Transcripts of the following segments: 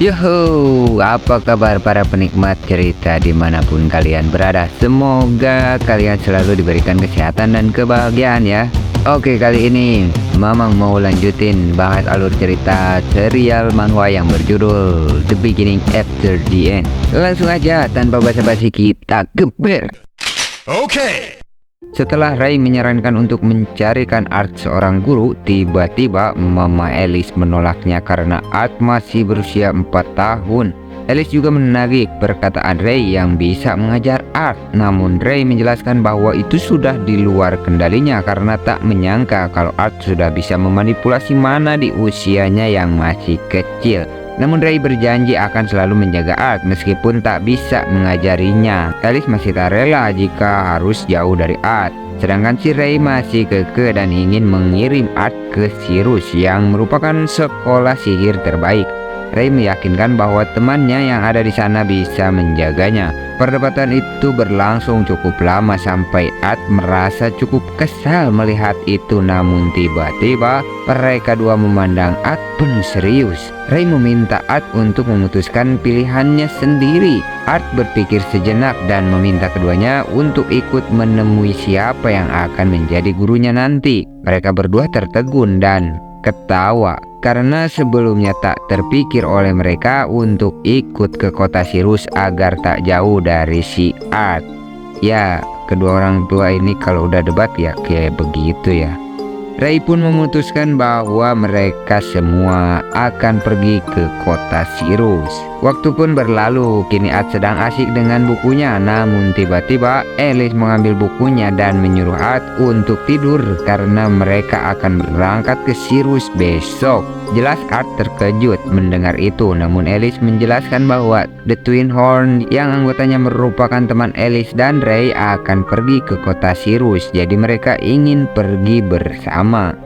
Yuhu, apa kabar para penikmat cerita dimanapun kalian berada? Semoga kalian selalu diberikan kesehatan dan kebahagiaan ya. Oke, kali ini Mamang mau lanjutin bahas alur cerita serial manhwa yang berjudul The Beginning After the End. Langsung aja tanpa basa-basi kita geber. Okay. Setelah Ray menyarankan untuk mencarikan Art seorang guru, tiba-tiba Mama Alice menolaknya karena Art masih berusia 4 tahun. Alice juga menagih perkataan Ray yang bisa mengajar Art, namun Ray menjelaskan bahwa itu sudah di luar kendalinya karena tak menyangka kalau Art sudah bisa memanipulasi mana di usianya yang masih kecil. Namun Ray berjanji akan selalu menjaga Art meskipun tak bisa mengajarinya. Alice masih tak rela jika harus jauh dari Art. Sedangkan si Ray masih kekeh dan ingin mengirim Art ke Sirius yang merupakan sekolah sihir terbaik. Ray meyakinkan bahwa temannya yang ada di sana bisa menjaganya. Perdebatan itu berlangsung cukup lama sampai Art merasa cukup kesal melihat itu. Namun tiba-tiba mereka dua memandang Art penuh serius. Ray meminta Art untuk memutuskan pilihannya sendiri. Art berpikir sejenak dan meminta keduanya untuk ikut menemui siapa yang akan menjadi gurunya nanti. Mereka berdua tertegun dan ketawa karena sebelumnya tak terpikir oleh mereka untuk ikut ke kota Sirius agar tak jauh dari si Art. Ya, kedua orang tua ini kalau udah debat ya kayak begitu ya. Ray pun memutuskan bahwa mereka semua akan pergi ke kota Sirius. Waktu pun berlalu, kini Art sedang asik dengan bukunya. Namun tiba-tiba Alice mengambil bukunya dan menyuruh Art untuk tidur karena mereka akan berangkat ke Sirius besok. Jelas Art terkejut mendengar itu, namun Alice menjelaskan bahwa The Twin Horn yang anggotanya merupakan teman Alice dan Ray akan pergi ke kota Sirius, jadi mereka ingin pergi bersama.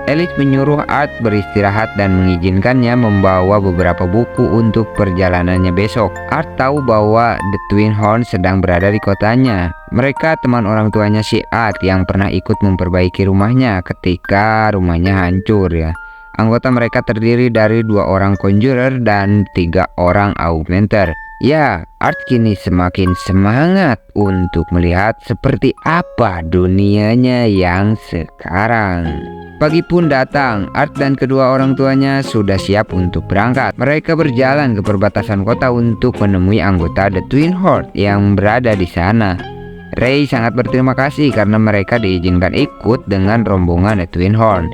Alice menyuruh Art beristirahat dan mengizinkannya membawa beberapa buku untuk perjalanannya besok. Art tahu bahwa The Twin Horn sedang berada di kotanya. Mereka teman orang tuanya si Art yang pernah ikut memperbaiki rumahnya ketika rumahnya hancur ya. Anggota mereka terdiri dari 2 orang conjurer dan 3 orang augmenter. Ya, Art kini semakin semangat untuk melihat seperti apa dunianya yang sekarang. Pagi pun datang, Art dan kedua orang tuanya sudah siap untuk berangkat. Mereka berjalan ke perbatasan kota untuk menemui anggota The Twin Horn yang berada di sana. Ray sangat berterima kasih karena mereka diizinkan ikut dengan rombongan The Twin Horn.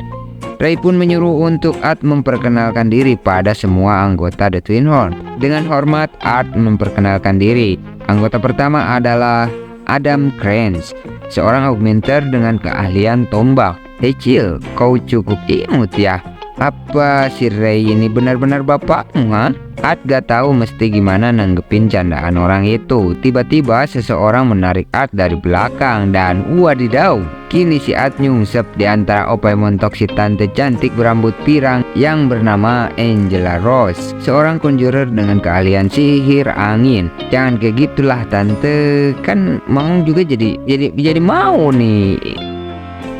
Ray pun menyuruh untuk Art memperkenalkan diri pada semua anggota The Twin Horn. Dengan hormat, Art memperkenalkan diri. Anggota pertama adalah Adam Kranz, seorang augmenter dengan keahlian tombak. Hei Cil, kau cukup imut ya. Apa si Ray ini benar-benar bapakmu, ha? Art gak tahu mesti gimana nanggepin candaan orang itu. Tiba-tiba seseorang menarik Art dari belakang dan wadidaw, kini si Art nyungsep di antara opai montok si tante cantik berambut pirang yang bernama Angela Rose, seorang conjurer dengan keahlian sihir angin. Jangan kayak gitulah tante, kan mau juga jadi mau nih.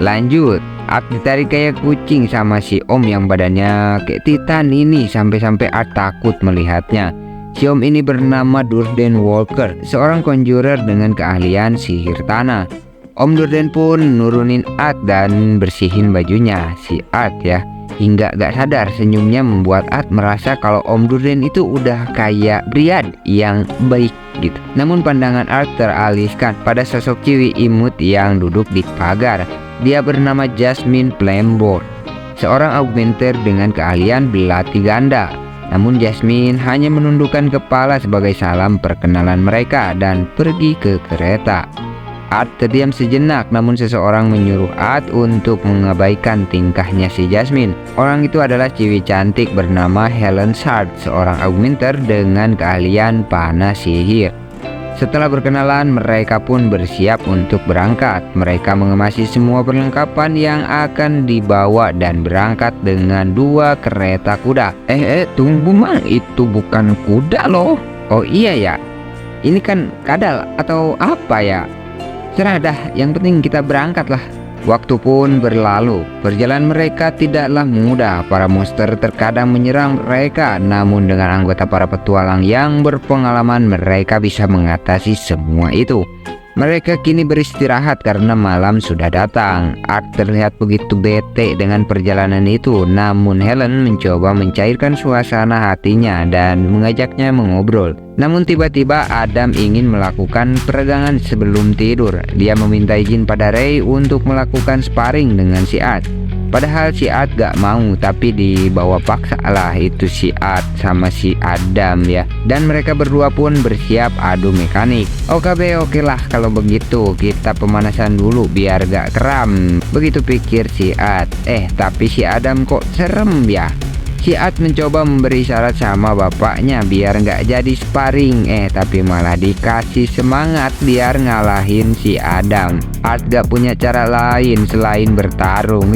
Lanjut, Art ditarik kayak kucing sama si Om yang badannya kayak titan ini sampai-sampai Art takut melihatnya. Si Om ini bernama Durden Walker, seorang conjurer dengan keahlian sihir tanah. Om Durden pun nurunin Art dan bersihin bajunya si Art ya. Hingga gak sadar senyumnya membuat Art merasa kalau Om Durden itu udah kayak Brian yang baik gitu. Namun pandangan Art teralihkan pada sosok cewek imut yang duduk di pagar. Dia bernama Jasmine Flambolt, seorang augmenter dengan keahlian belati ganda. Namun Jasmine hanya menundukkan kepala sebagai salam perkenalan mereka dan pergi ke kereta. Art terdiam sejenak, namun seseorang menyuruh Art untuk mengabaikan tingkahnya si Jasmine. Orang itu adalah cewek cantik bernama Helen Shard, seorang augmenter dengan keahlian panah sihir. Setelah berkenalan, mereka pun bersiap untuk berangkat. Mereka mengemasi semua perlengkapan yang akan dibawa dan berangkat dengan 2 kereta kuda. Tunggu mang, itu bukan kuda loh. Oh iya ya, ini kan kadal atau apa ya? Serah dah, yang penting kita berangkat lah. Waktu pun berlalu. Perjalanan mereka tidaklah mudah. Para monster terkadang menyerang mereka, namun dengan anggota para petualang yang berpengalaman, mereka bisa mengatasi semua itu. Mereka kini beristirahat karena malam sudah datang. Art terlihat begitu bete dengan perjalanan itu, namun Helen mencoba mencairkan suasana hatinya dan mengajaknya mengobrol. Namun tiba-tiba Adam ingin melakukan peregangan sebelum tidur. Dia meminta izin pada Ray untuk melakukan sparring dengan si Art. Padahal si Art gak mau, tapi dibawa paksa lah itu si Art sama si Adam ya. Dan mereka berdua pun bersiap adu mekanik. Oke lah kalau begitu, kita pemanasan dulu biar gak kram. Begitu pikir si Art. Tapi si Adam kok serem ya. Si Art mencoba memberi syarat sama bapaknya biar nggak jadi sparring, tapi malah dikasih semangat biar ngalahin si Adam. Art gak punya cara lain selain bertarung.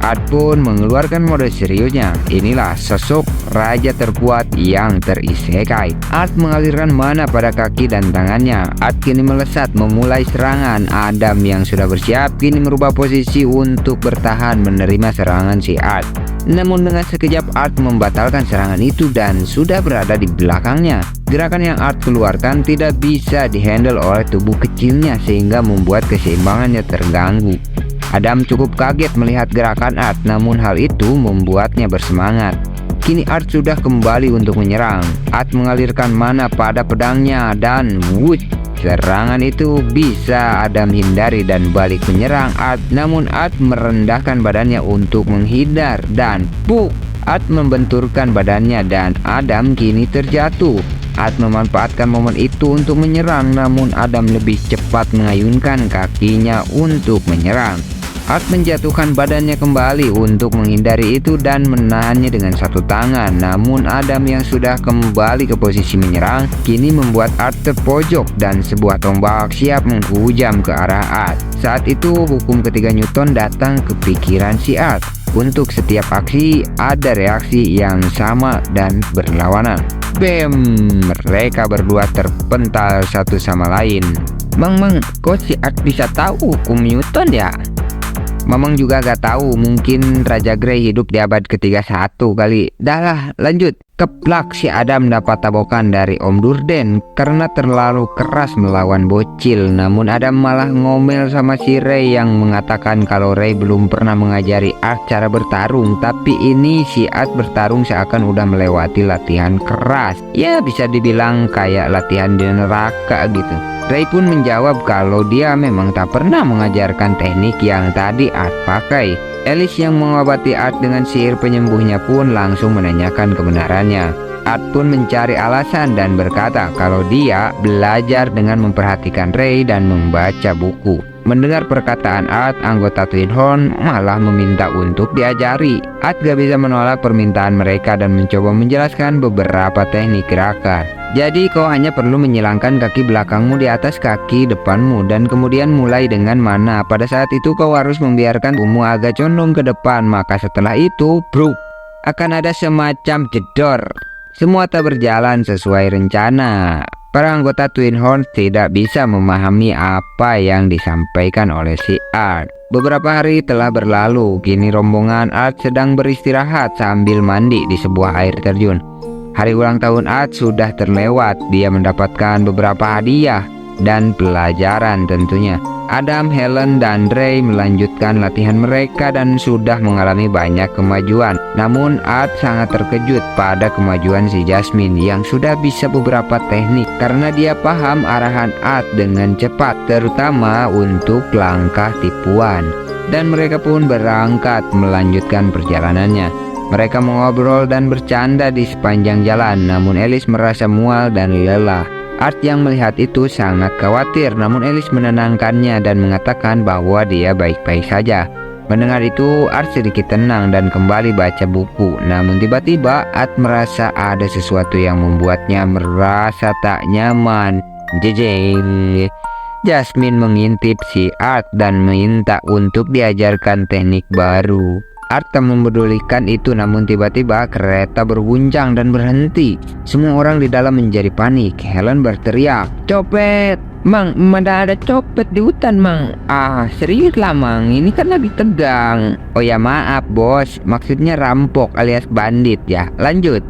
Art pun mengeluarkan mode seriusnya. Inilah sosok raja terkuat yang terisekai. Art mengalirkan mana pada kaki dan tangannya. Art kini melesat memulai serangan. Adam yang sudah bersiap kini merubah posisi untuk bertahan menerima serangan si Art. Namun dengan sekejap Art membatalkan serangan itu dan sudah berada di belakangnya. Gerakan yang Art keluarkan tidak bisa dihandle oleh tubuh kecilnya sehingga membuat keseimbangannya terganggu. Adam cukup kaget melihat gerakan Art, namun hal itu membuatnya bersemangat. Kini Art sudah kembali untuk menyerang. Art mengalirkan mana pada pedangnya dan serangan itu bisa Adam hindari dan balik menyerang Art. Namun Art merendahkan badannya untuk menghindar dan Art membenturkan badannya dan Adam kini terjatuh. Art memanfaatkan momen itu untuk menyerang, namun Adam lebih cepat mengayunkan kakinya untuk menyerang. Art menjatuhkan badannya kembali untuk menghindari itu dan menahannya dengan satu tangan. Namun Adam yang sudah kembali ke posisi menyerang kini membuat Art terpojok dan sebuah tombak siap menghujam ke arah Art. Saat itu hukum ketiga Newton datang ke pikiran si Art. Untuk setiap aksi ada reaksi yang sama dan berlawanan. Bam! Mereka berdua terpental satu sama lain. Mang, kok si Art bisa tahu hukum Newton ya? Mamang juga gak tahu, mungkin Raja Grey hidup di abad ke-31 kali. Dah lah, lanjut. Keplak, si Adam dapat tabokan dari Om Durden karena terlalu keras melawan bocil. Namun Adam malah ngomel sama si Ray yang mengatakan kalau Ray belum pernah mengajari Art cara bertarung. Tapi ini si Art bertarung seakan udah melewati latihan keras. Ya bisa dibilang kayak latihan di neraka gitu. Ray pun menjawab kalau dia memang tak pernah mengajarkan teknik yang tadi Art pakai. Alice yang mengobati Art dengan sihir penyembuhnya pun langsung menanyakan kebenarannya. Art pun mencari alasan dan berkata kalau dia belajar dengan memperhatikan Ray dan membaca buku. Mendengar perkataan Art, anggota Twin Horn malah meminta untuk diajari. Art gak bisa menolak permintaan mereka dan mencoba menjelaskan beberapa teknik gerakan. Jadi kau hanya perlu menyilangkan kaki belakangmu di atas kaki depanmu dan kemudian mulai dengan mana. Pada saat itu kau harus membiarkan tubuhmu agak condong ke depan. Maka setelah itu akan ada semacam jedor. Semua tak berjalan sesuai rencana. Para anggota Twin Horn tidak bisa memahami apa yang disampaikan oleh si Art. Beberapa hari telah berlalu. Kini rombongan Art sedang beristirahat sambil mandi di sebuah air terjun. Hari ulang tahun Art sudah terlewat. Dia mendapatkan beberapa hadiah dan pelajaran tentunya. Adam, Helen, dan Ray melanjutkan latihan mereka dan sudah mengalami banyak kemajuan. Namun Art sangat terkejut pada kemajuan si Jasmine yang sudah bisa beberapa teknik karena dia paham arahan Art dengan cepat, terutama untuk langkah tipuan. Dan mereka pun berangkat melanjutkan perjalanannya. Mereka mengobrol dan bercanda di sepanjang jalan, namun Alice merasa mual dan lelah. Art yang melihat itu sangat khawatir, namun Alice menenangkannya dan mengatakan bahwa dia baik-baik saja. Mendengar itu, Art sedikit tenang dan kembali baca buku. Namun tiba-tiba Art merasa ada sesuatu yang membuatnya merasa tak nyaman. Jejeng. Jasmine mengintip si Art dan minta untuk diajarkan teknik baru. Art tak mempedulikan itu, namun tiba-tiba kereta berguncang dan berhenti. Semua orang di dalam menjadi panik. Helen berteriak, "Copet! Mang, mana ada copet di hutan, Mang? Ah, serius lah, Mang. Ini kan lagi tegang. Oh ya, maaf, bos. Maksudnya rampok alias bandit ya. Lanjut.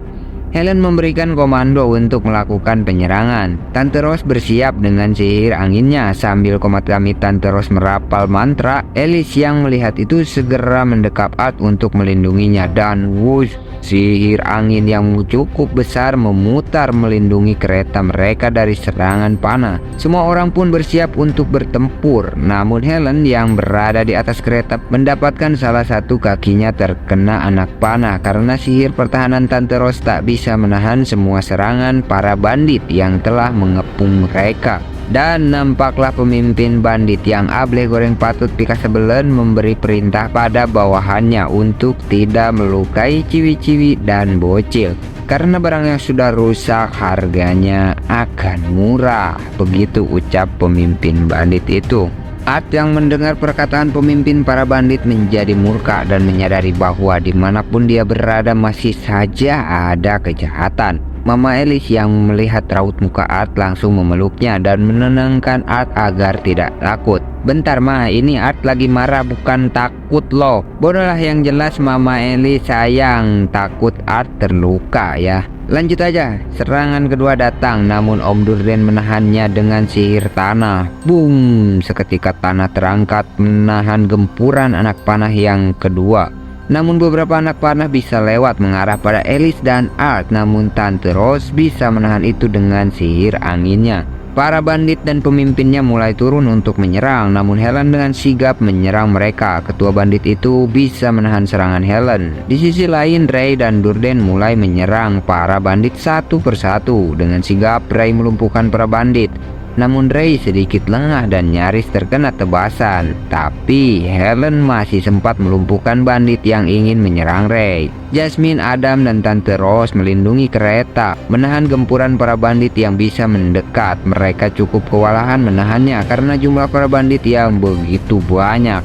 Helen memberikan komando untuk melakukan penyerangan. Tante Rose bersiap dengan sihir anginnya. Sambil komat-kamit Tante Rose merapal mantra, Alice yang melihat itu segera mendekap Art untuk melindunginya. Dan wush, sihir angin yang cukup besar memutar melindungi kereta mereka dari serangan panah. Semua orang pun bersiap untuk bertempur. Namun Helen yang berada di atas kereta mendapatkan salah satu kakinya terkena anak panah karena sihir pertahanan Tante Rose tak bisa menahan semua serangan para bandit yang telah mengepung mereka. Dan nampaklah pemimpin bandit yang Ableh Goreng Patut Pika Sebelen memberi perintah pada bawahannya untuk tidak melukai ciwi-ciwi dan bocil, karena barang yang sudah rusak harganya akan murah. Begitu ucap pemimpin bandit itu. Art yang mendengar perkataan pemimpin para bandit menjadi murka dan menyadari bahwa dimanapun dia berada masih saja ada kejahatan. Mama Alice yang melihat raut muka Art langsung memeluknya dan menenangkan Art agar tidak takut. Bentar Ma, ini Art lagi marah bukan takut loh. Bodohlah yang jelas Mama Alice sayang, takut Art terluka ya. Lanjut aja, serangan kedua datang namun Om Durden menahannya dengan sihir tanah. Boom, seketika tanah terangkat menahan gempuran anak panah yang kedua. Namun beberapa anak panah bisa lewat mengarah pada Alice dan Art, namun Tante Rose bisa menahan itu dengan sihir anginnya. Para bandit dan pemimpinnya mulai turun untuk menyerang, namun Helen dengan sigap menyerang mereka. Ketua bandit itu bisa menahan serangan Helen. Di sisi lain, Ray dan Durden mulai menyerang para bandit satu persatu. Dengan sigap, Ray melumpuhkan para bandit. Namun Ray sedikit lengah dan nyaris terkena tebasan. Tapi Helen masih sempat melumpuhkan bandit yang ingin menyerang Ray. Jasmine, Adam, dan Tante Rose melindungi kereta, menahan gempuran para bandit yang bisa mendekat. Mereka cukup kewalahan menahannya karena jumlah para bandit yang begitu banyak.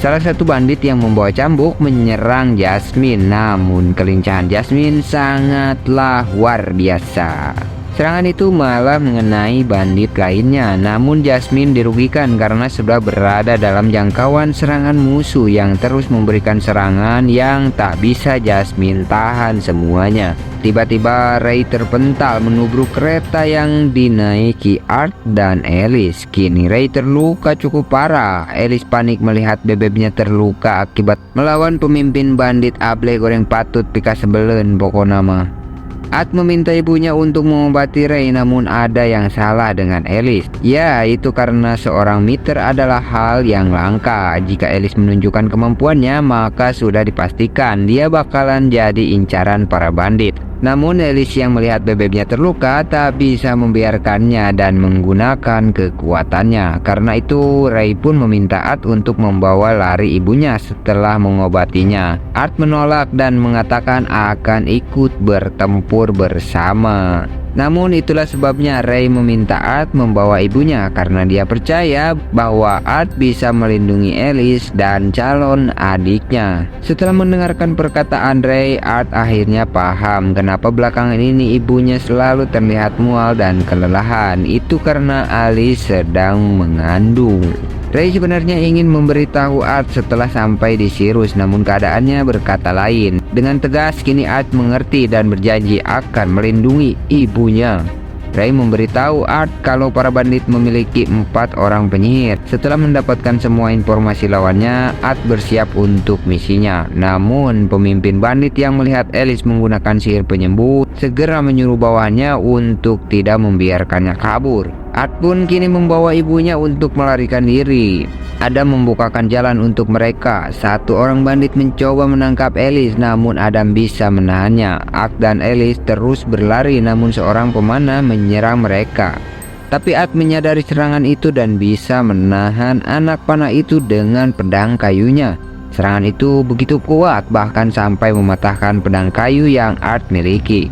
Salah satu bandit yang membawa cambuk menyerang Jasmine, namun kelincahan Jasmine sangatlah luar biasa. Serangan itu malah mengenai bandit lainnya, namun Jasmine dirugikan karena sudah berada dalam jangkauan serangan musuh yang terus memberikan serangan yang tak bisa Jasmine tahan semuanya. Tiba-tiba Ray terpental menubruk kereta yang dinaiki Art dan Alice. Kini Ray terluka cukup parah. Alice panik melihat bebeknya terluka akibat melawan pemimpin bandit Ableh Goreng Patut Pika Sebelen pokoknya mah. Art meminta ibunya untuk mengobati Ray, namun ada yang salah dengan Alice. Ya, itu karena seorang miter adalah hal yang langka. Jika Alice menunjukkan kemampuannya, maka sudah dipastikan dia bakalan jadi incaran para bandit. Namun Alice yang melihat bebeknya terluka tak bisa membiarkannya dan menggunakan kekuatannya. Karena itu Ray pun meminta Art untuk membawa lari ibunya setelah mengobatinya. Art menolak dan mengatakan akan ikut bertempur bersama. Namun itulah sebabnya Ray meminta Art membawa ibunya karena dia percaya bahwa Art bisa melindungi Alice dan calon adiknya. Setelah mendengarkan perkataan Ray, Art akhirnya paham kenapa belakangan ini ibunya selalu terlihat mual dan kelelahan. Itu karena Alice sedang mengandung. Ray sebenarnya ingin memberitahu Art setelah sampai di Sirius, namun keadaannya berkata lain. Dengan tegas kini Art mengerti dan berjanji akan melindungi ibunya. Ray memberitahu Art kalau para bandit memiliki 4 orang penyihir. Setelah mendapatkan semua informasi lawannya, Art bersiap untuk misinya. Namun pemimpin bandit yang melihat Alice menggunakan sihir penyembuh segera menyuruh bawahannya untuk tidak membiarkannya kabur. Art pun kini membawa ibunya untuk melarikan diri. Adam membukakan jalan untuk mereka. Satu orang bandit mencoba menangkap Alice, namun Adam bisa menahannya. Art dan Alice terus berlari, namun seorang pemanah menyerang mereka. Tapi Art menyadari serangan itu dan bisa menahan anak panah itu dengan pedang kayunya. Serangan itu begitu kuat, bahkan sampai mematahkan pedang kayu yang Art miliki.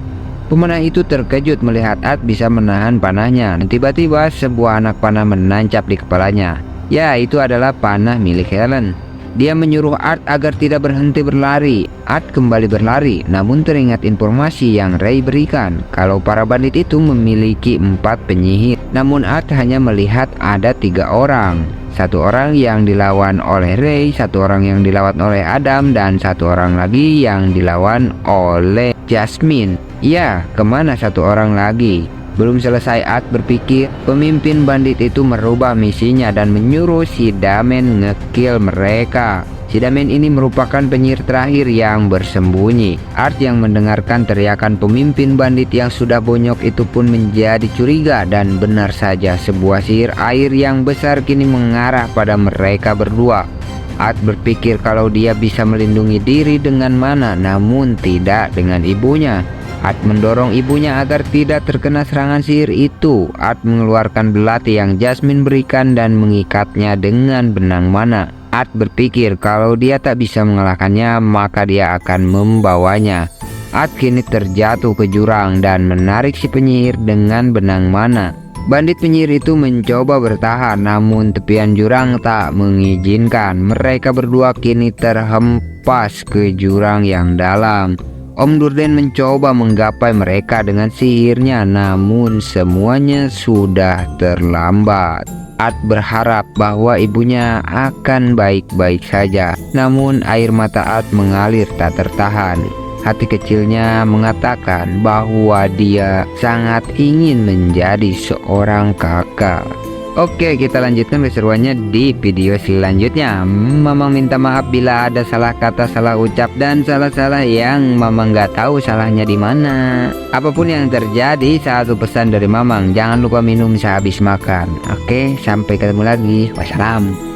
Pemanah itu terkejut melihat Art bisa menahan panahnya. Tiba-tiba sebuah anak panah menancap di kepalanya. Ya, itu adalah panah milik Helen. Dia menyuruh Art agar tidak berhenti berlari. Art kembali berlari, namun teringat informasi yang Ray berikan kalau para bandit itu memiliki 4 penyihir. Namun Art hanya melihat ada 3 orang. 1 orang yang dilawan oleh Ray, 1 orang yang dilawan oleh Adam, dan 1 orang lagi yang dilawan oleh Jasmine. Ya, kemana 1 orang lagi? Belum selesai Art berpikir, pemimpin bandit itu merubah misinya dan menyuruh si Damen ngekill mereka. Si Damen ini merupakan penyihir terakhir yang bersembunyi. Art yang mendengarkan teriakan pemimpin bandit yang sudah bonyok itu pun menjadi curiga, dan benar saja sebuah sihir air yang besar kini mengarah pada mereka berdua. Art berpikir kalau dia bisa melindungi diri dengan mana, namun tidak dengan ibunya. Art mendorong ibunya agar tidak terkena serangan sihir itu. Art mengeluarkan belati yang Jasmine berikan dan mengikatnya dengan benang mana. Art berpikir kalau dia tak bisa mengalahkannya, maka dia akan membawanya. Art kini terjatuh ke jurang dan menarik si penyihir dengan benang mana. Bandit penyihir itu mencoba bertahan, namun tepian jurang tak mengizinkan. Mereka berdua kini terhempas ke jurang yang dalam. Om Durden mencoba menggapai mereka dengan sihirnya, namun semuanya sudah terlambat. Art berharap bahwa ibunya akan baik-baik saja, namun air mata Art mengalir tak tertahan. Hati kecilnya mengatakan bahwa dia sangat ingin menjadi seorang kakak. Oke, kita lanjutkan keseruannya di video selanjutnya. Mamang minta maaf bila ada salah kata, salah ucap, dan salah-salah yang Mamang nggak tahu salahnya di mana. Apapun yang terjadi, satu pesan dari Mamang, jangan lupa minum sehabis makan. Oke, sampai ketemu lagi. Wassalam.